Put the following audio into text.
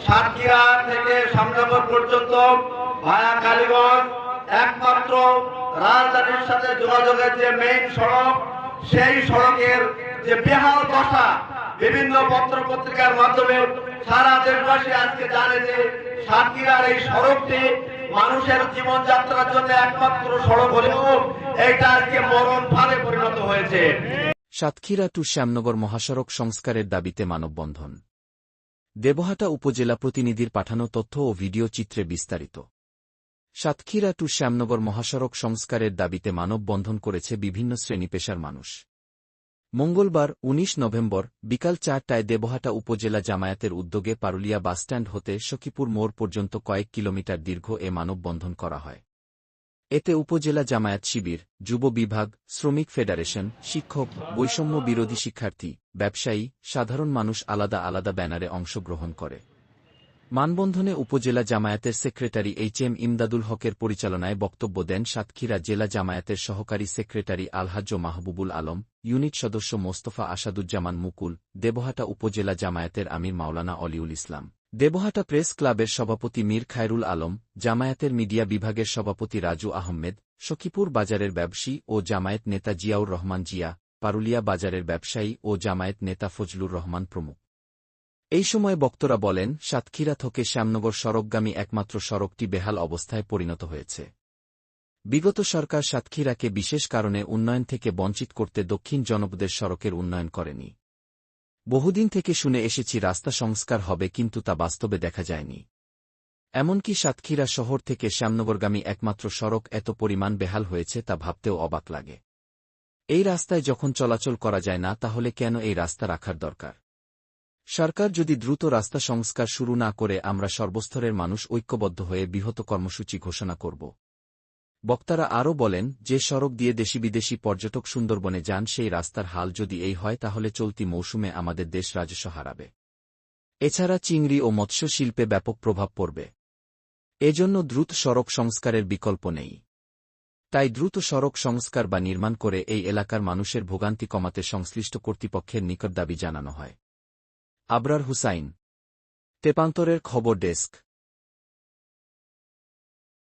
সাতক্ষীরা থেকে শ্যামনগর পর্যন্ত ভায়া কালীগঞ্জ একমাত্র রাজধানীর সাথে যোগাযোগের যে মেইন সড়ক, সেই সড়কের যে বেহাল দশা বিভিন্ন পত্র পত্রিকার মাধ্যমে সারা দেশবাসী আজকে জানে যে সাতক্ষীরার এই সড়কটি মানুষের জীবনযাত্রার জন্য একমাত্র সড়ক হলেও এটা আজকে মরণ ফাঁদে পরিণত হয়েছে। সাতক্ষীরা টু শ্যামনগর মহাসড়ক সংস্কারের দাবিতে মানববন্ধন। দেবহাটা উপজেলা প্রতিনিধির পাঠানো তথ্য ও ভিডিও চিত্রে বিস্তারিত। সাতক্ষীরা টু শ্যামনগর মহাসড়ক সংস্কারের দাবিতে মানববন্ধন করেছে বিভিন্ন শ্রেণী পেশার মানুষ। মঙ্গলবার ১৯ নভেম্বর বিকাল ৪টায় দেবহাটা উপজেলা জামায়াতের উদ্যোগে পারুলিয়া বাসস্ট্যান্ড হতে সখীপুর মোড় পর্যন্ত কয়েক কিলোমিটার দীর্ঘ এ মানববন্ধন করা হয়। এতে উপজেলা জামায়াত শিবির, যুব বিভাগ, শ্রমিক ফেডারেশন, শিক্ষক, বৈষম্য বিরোধী শিক্ষার্থী, ব্যবসায়ী, সাধারণ মানুষ আলাদা আলাদা ব্যানারে অংশগ্রহণ করে। মানববন্ধনে উপজেলা জামায়াতের সেক্রেটারি এইচ.এম. ইমদাদুল হকের পরিচালনায় বক্তব্য দেন সাতক্ষীরা জেলা জামায়াতের সহকারী সেক্রেটারি আলহাজ্জ মাহবুবুল আলম, ইউনিট সদস্য মোস্তফা আসাদুজ্জামান মুকুল, দেবহাটা উপজেলা জামায়াতের আমির মাওলানা অলিউল ইসলাম, দেবহাটা প্রেস ক্লাবের সভাপতি মীর খায়রুল আলম, জামায়াতের মিডিয়া বিভাগের সভাপতি রাজু আহমেদ, সখীপুর বাজারের ব্যবসায়ী ও জামায়াত নেতা জিয়াউর রহমান জিয়া, পারুলিয়া বাজারের ব্যবসায়ী ও জামায়াত নেতা ফজলুর রহমান প্রমুখ। এই সময় বক্তারা বলেন, সাতক্ষীরা থেকে শ্যামনগর সড়কগামী একমাত্র সড়কটি বেহাল অবস্থায় পরিণত হয়েছে। বিগত সরকার সাতক্ষীরাকে বিশেষ কারণে উন্নয়ন থেকে বঞ্চিত করতে দক্ষিণ জনপদের সড়কের উন্নয়ন করেনি। বহুদিন থেকে শুনে এসেছি রাস্তা সংস্কার হবে, কিন্তু তা বাস্তবে দেখা যায়নি। এমনকি সাতক্ষীরা শহর থেকে শ্যামনগরগামী একমাত্র সড়ক এত পরিমাণ বেহাল হয়েছে তা ভাবতেও অবাক লাগে। এই রাস্তায় যখন চলাচল করা যায় না, তাহলে কেন এই রাস্তা রাখার দরকার? সরকার যদি দ্রুত রাস্তা সংস্কার শুরু না করে, আমরা সর্বস্তরের মানুষ ঐক্যবদ্ধ হয়ে বৃহৎ কর্মসূচি ঘোষণা করব। বক্তারা আরও বলেন, যে সড়ক দিয়ে দেশি বিদেশি পর্যটক সুন্দরবনে যান, সেই রাস্তার হাল যদি এই হয়, তাহলে চলতি মৌসুমে আমাদের দেশ রাজস্ব হারাবে। এছাড়া চিংড়ি ও মৎস্য শিল্পে ব্যাপক প্রভাব পড়বে। এজন্য দ্রুত সড়ক সংস্কারের বিকল্প নেই। তাই দ্রুত সড়ক সংস্কার বা নির্মাণ করে এই এলাকার মানুষের ভোগান্তি কমাতে সংশ্লিষ্ট কর্তৃপক্ষের নিকট দাবি জানানো হয়। আবরার হুসাইন, তেপান্তরের খবর ডেস্ক।